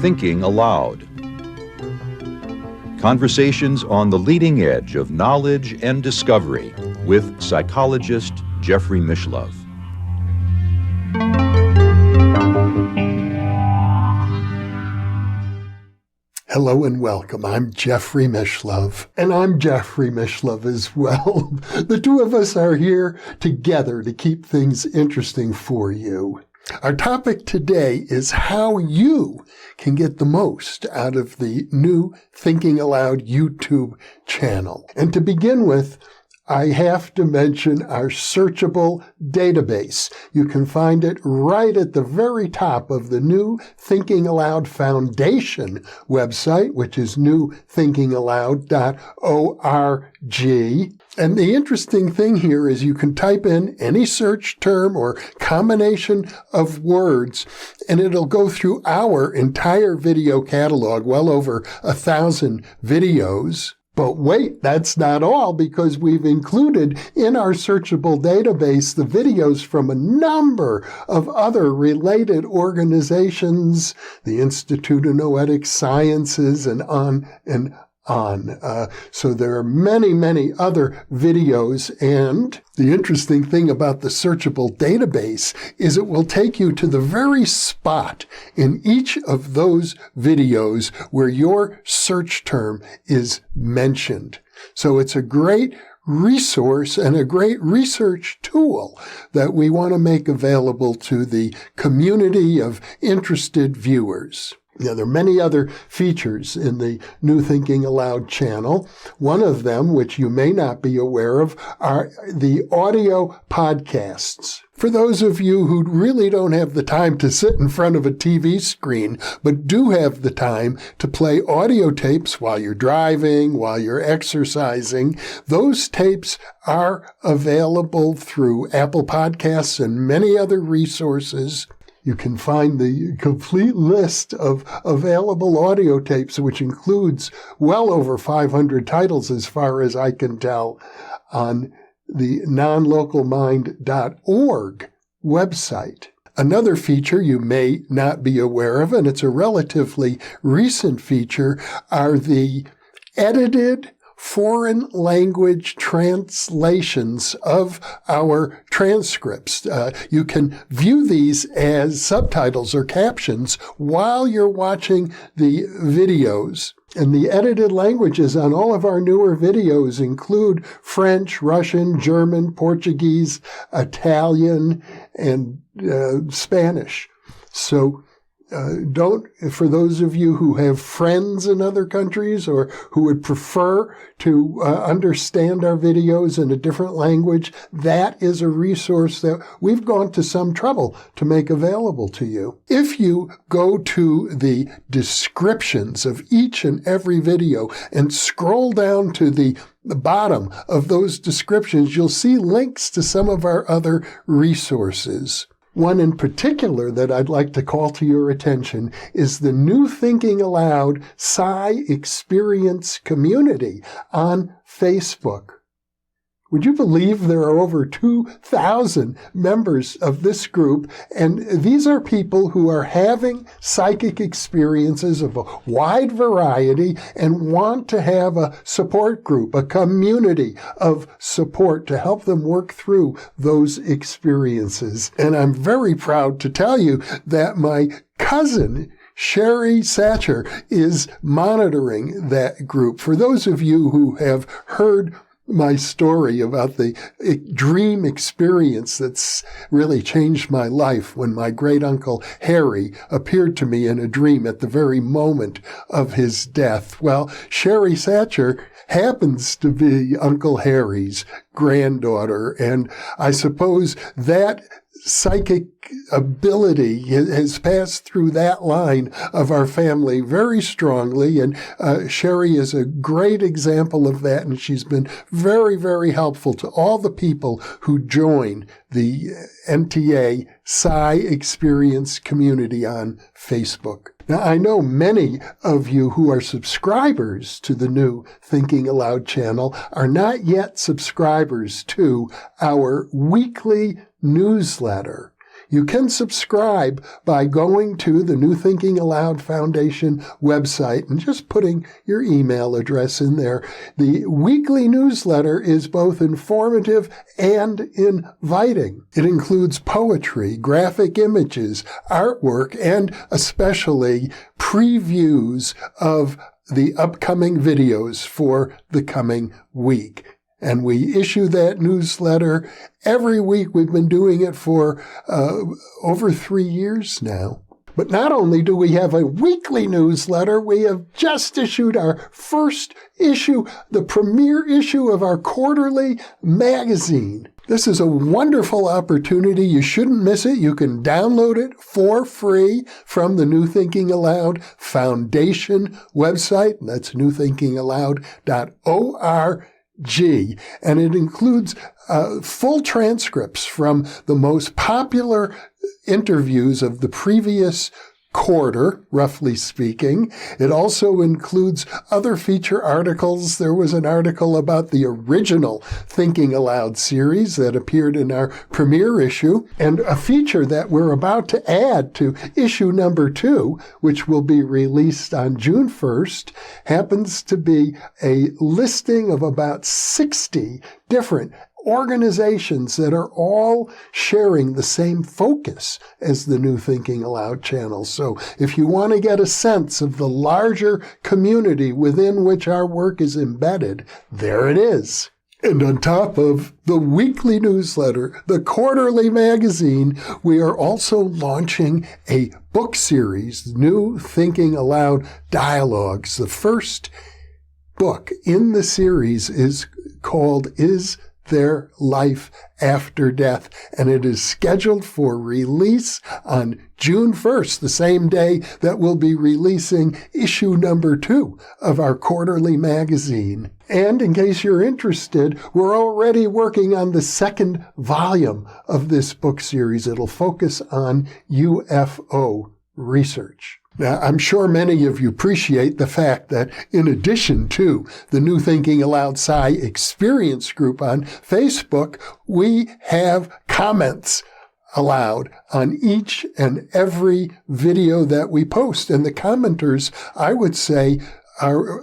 Thinking Aloud. Conversations on the leading edge of knowledge and discovery with psychologist Jeffrey Mishlove. Hello and welcome. I'm Jeffrey Mishlove, and I'm Jeffrey Mishlove as well. The two of us are here together to keep things interesting for you. Our topic today is how you can get the most out of the new Thinking Aloud YouTube channel. And to begin with, I have to mention our Searchable database. You can find it right at the very top of the new Thinking Aloud Foundation website, which is newthinkingaloud.org. And the interesting thing here is you can type in any search term or combination of words, and it'll go through our entire video catalog, well over 1,000 videos. But wait, that's not all, because we've included in our searchable database the videos from a number of other related organizations, the Institute of Noetic Sciences, and on and on. So there are many, many other videos, and the interesting thing about the searchable database is it will take you to the very spot in each of those videos where your search term is mentioned. So it's a great resource and a great research tool that we want to make available to the community of interested viewers. Now, there are many other features in the New Thinking Aloud channel. One of them, which you may not be aware of, are the audio podcasts. For those of you who really don't have the time to sit in front of a TV screen, but do have the time to play audio tapes while you're driving, while you're exercising, those tapes are available through Apple Podcasts and many other resources. You can find the complete list of available audio tapes, which includes well over 500 titles as far as I can tell, on the nonlocalmind.org website. Another feature you may not be aware of, and it's a relatively recent feature, are the edited foreign language translations of our transcripts. You can view these as subtitles or captions while you're watching the videos. And the edited languages on all of our newer videos include French, Russian, German, Portuguese, Italian, and Spanish. So for those of you who have friends in other countries or who would prefer to understand our videos in a different language, that is a resource that we've gone to some trouble to make available to you. If you go to the descriptions of each and every video and scroll down to the bottom of those descriptions, you'll see links to some of our other resources. One in particular that I'd like to call to your attention is the New Thinking Aloud Psi Experience community on Facebook. Would you believe there are over 2,000 members of this group? And these are people who are having psychic experiences of a wide variety and want to have a support group, a community of support to help them work through those experiences. And I'm very proud to tell you that my cousin, Sherry Satcher, is monitoring that group. For those of you who have heard my story about the dream experience that's really changed my life when my great-uncle Harry appeared to me in a dream at the very moment of his death. Well, Sherry Satcher happens to be Uncle Harry's granddaughter, and I suppose that psychic ability has passed through that line of our family very strongly, and Sherry is a great example of that, and she's been very, very helpful to all the people who join the NTA Psi Experience community on Facebook. Now, I know many of you who are subscribers to the new Thinking Aloud channel are not yet subscribers to our weekly newsletter. You can subscribe by going to the New Thinking Aloud Foundation website and just putting your email address in there. The weekly newsletter is both informative and inviting. It includes poetry, graphic images, artwork, and especially previews of the upcoming videos for the coming week. And we issue that newsletter every week. We've been doing it for over 3 years now. But not only do we have a weekly newsletter, we have just issued our first issue, the premiere issue of our quarterly magazine. This is a wonderful opportunity. You shouldn't miss it. You can download it for free from the New Thinking Aloud Foundation website. That's newthinkingaloud.org. And it includes full transcripts from the most popular interviews of the previous quarter, roughly speaking. It also includes other feature articles. There was an article about the original Thinking Aloud series that appeared in our premiere issue, and a feature that we're about to add to issue number 2, which will be released on June 1st, happens to be a listing of about 60 different organizations that are all sharing the same focus as the New Thinking Aloud channel. So if you want to get a sense of the larger community within which our work is embedded, there it is. And on top of the weekly newsletter, the quarterly magazine, we are also launching a book series, New Thinking Aloud Dialogues. The first book in the series is called Is There Life After Death? And it is scheduled for release on June 1st, the same day that we'll be releasing issue number 2 of our quarterly magazine. And in case you're interested, we're already working on the second volume of this book series. It'll focus on UFO research. Now, I'm sure many of you appreciate the fact that in addition to the New Thinking Aloud Psi Experience group on Facebook, we have comments allowed on each and every video that we post. And the commenters, I would say, are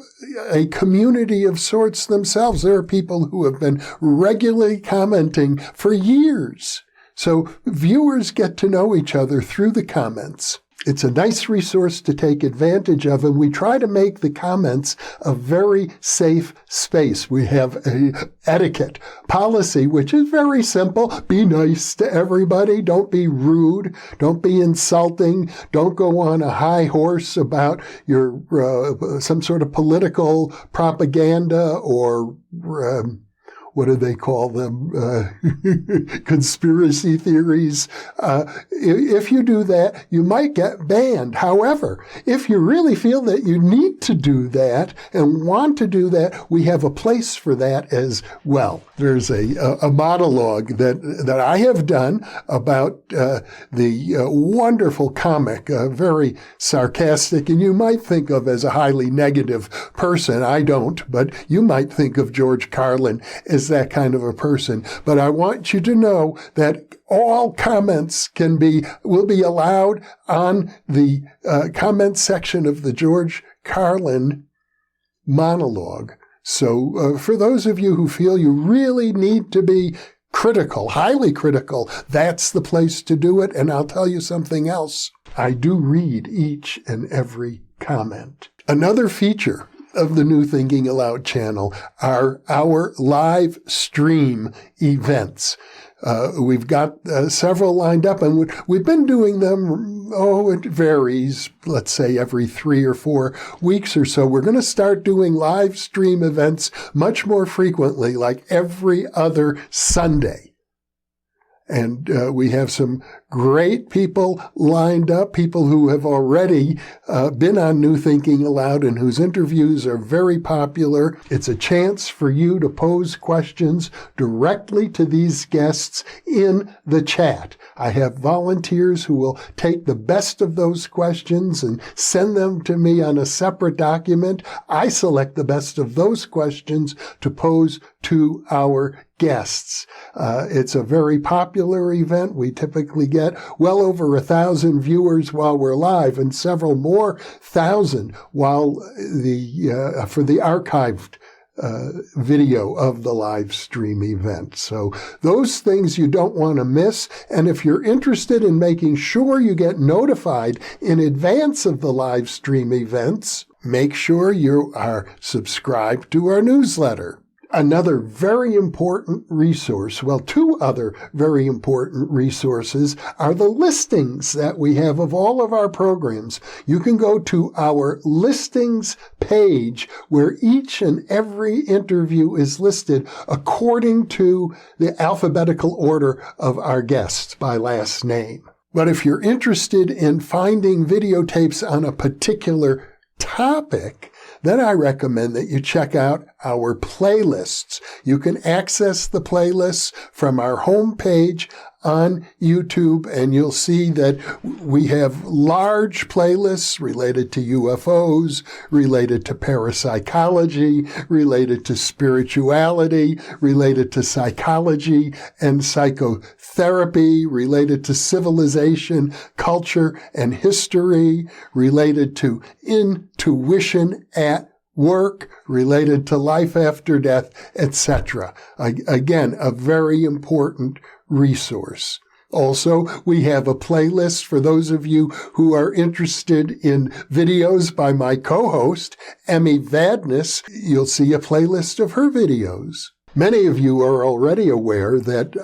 a community of sorts themselves. There are people who have been regularly commenting for years. So viewers get to know each other through the comments. It's a nice resource to take advantage of, and we try to make the comments a very safe space. We have an etiquette policy, which is very simple. Be nice to everybody. Don't be rude. Don't be insulting. Don't go on a high horse about your some sort of political propaganda or what do they call them? Conspiracy theories. If you do that, you might get banned. However, if you really feel that you need to do that and want to do that, we have a place for that as well. There's a monologue that I have done about the wonderful comic, very sarcastic, and you might think of as a highly negative person. I don't, but you might think of George Carlin as that kind of a person. But I want you to know that all comments will be allowed on the comment section of the George Carlin monologue. So for those of you who feel you really need to be critical, highly critical, that's the place to do it. And I'll tell you something else. I do read each and every comment. Another feature of the New Thinking Aloud channel are our live stream events. We've got several lined up, and we've been doing them, it varies, let's say every 3 or 4 weeks or so. We're going to start doing live stream events much more frequently, like every other Sunday. And we have some great people lined up, people who have already been on New Thinking Aloud and whose interviews are very popular. It's a chance for you to pose questions directly to these guests in the chat. I have volunteers who will take the best of those questions and send them to me on a separate document. I select the best of those questions to pose to our guests. It's a very popular event. We typically get well over 1,000 viewers while we're live and several more thousand while for the archived video of the live stream event. So those things you don't want to miss. And if you're interested in making sure you get notified in advance of the live stream events, make sure you are subscribed to our newsletter. Another very important resource, well, two other very important resources are the listings that we have of all of our programs. You can go to our listings page where each and every interview is listed according to the alphabetical order of our guests by last name. But if you're interested in finding videotapes on a particular topic, then I recommend that you check out our playlists. You can access the playlists from our homepage on YouTube, and you'll see that we have large playlists related to UFOs, related to parapsychology, related to spirituality, related to psychology and psychotherapy, related to civilization, culture, and history, related to intuition at work, related to life after death, etc. Again, a very important resource. Also, we have a playlist for those of you who are interested in videos by my co-host, Emmy Vadnais. You'll see a playlist of her videos. Many of you are already aware that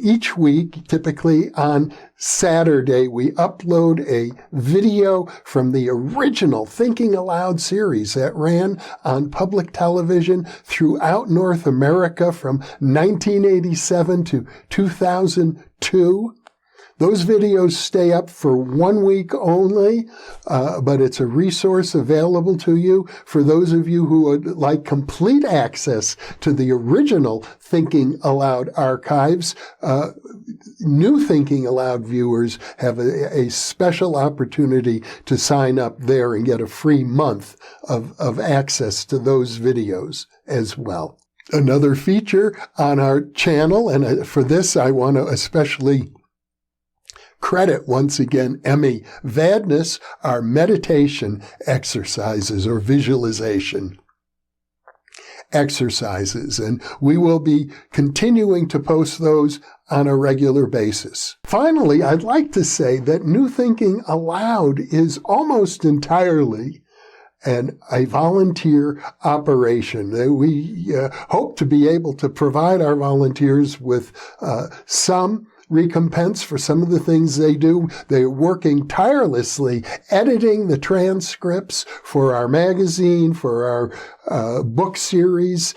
each week, typically on Saturday, we upload a video from the original Thinking Aloud series that ran on public television throughout North America from 1987 to 2002. Those videos stay up for 1 week only, but it's a resource available to you for those of you who would like complete access to the original Thinking Aloud archives. New Thinking Aloud viewers have a special opportunity to sign up there and get a free month of access to those videos as well. Another feature on our channel, and for this I want to especially credit once again Emmy Vadnais, our meditation exercises or visualization exercises, and we will be continuing to post those on a regular basis. Finally, I'd like to say that New Thinking Aloud is almost entirely a volunteer operation. We hope to be able to provide our volunteers with some recompense for some of the things they do. They're working tirelessly editing the transcripts for our magazine, for our book series.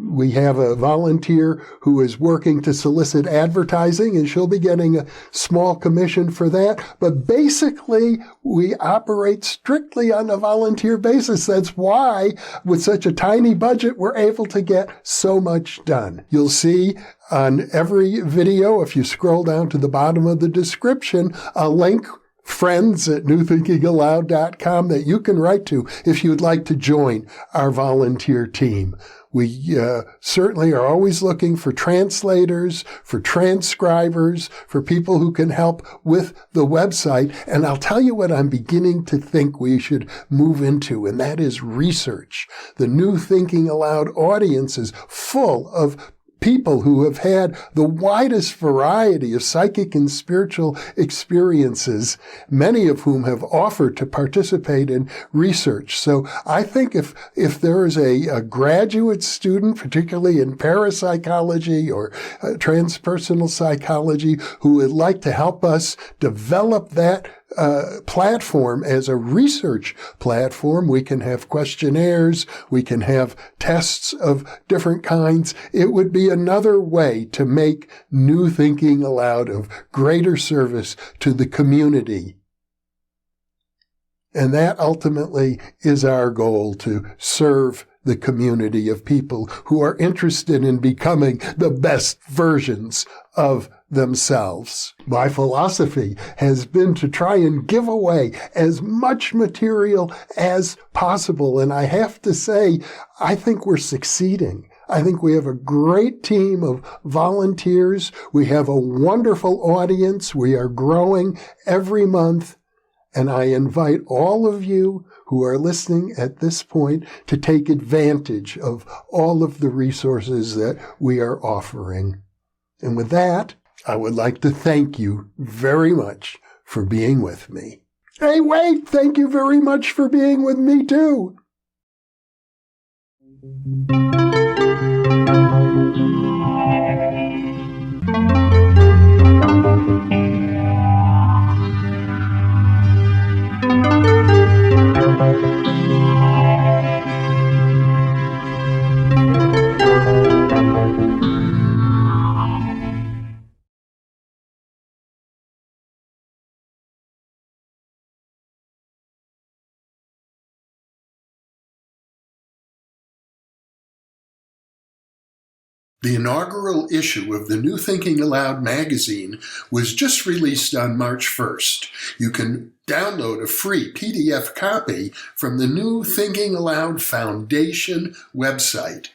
We have a volunteer who is working to solicit advertising, and she'll be getting a small commission for that. But basically, we operate strictly on a volunteer basis. That's why, with such a tiny budget, we're able to get so much done. You'll see on every video, if you scroll down to the bottom of the description, a link, friends@newthinkingaloud.com, that you can write to if you'd like to join our volunteer team. We certainly are always looking for translators, for transcribers, for people who can help with the website. And I'll tell you what I'm beginning to think we should move into, and that is research. The New Thinking Aloud audience is full of people who have had the widest variety of psychic and spiritual experiences, many of whom have offered to participate in research. So I think if there is a graduate student, particularly in parapsychology or transpersonal psychology, who would like to help us develop that platform as a research platform. We can have questionnaires. We can have tests of different kinds. It would be another way to make new thinking aloud of greater service to the community. And that ultimately is our goal, to serve the community of people who are interested in becoming the best versions of themselves. My philosophy has been to try and give away as much material as possible. And I have to say, I think we're succeeding. I think we have a great team of volunteers. We have a wonderful audience. We are growing every month. And I invite all of you who are listening at this point to take advantage of all of the resources that we are offering. And with that, I would like to thank you very much for being with me. Hey, wait! Thank you very much for being with me, too! The inaugural issue of the New Thinking Aloud magazine was just released on March 1st. You can download a free PDF copy from the New Thinking Aloud Foundation website.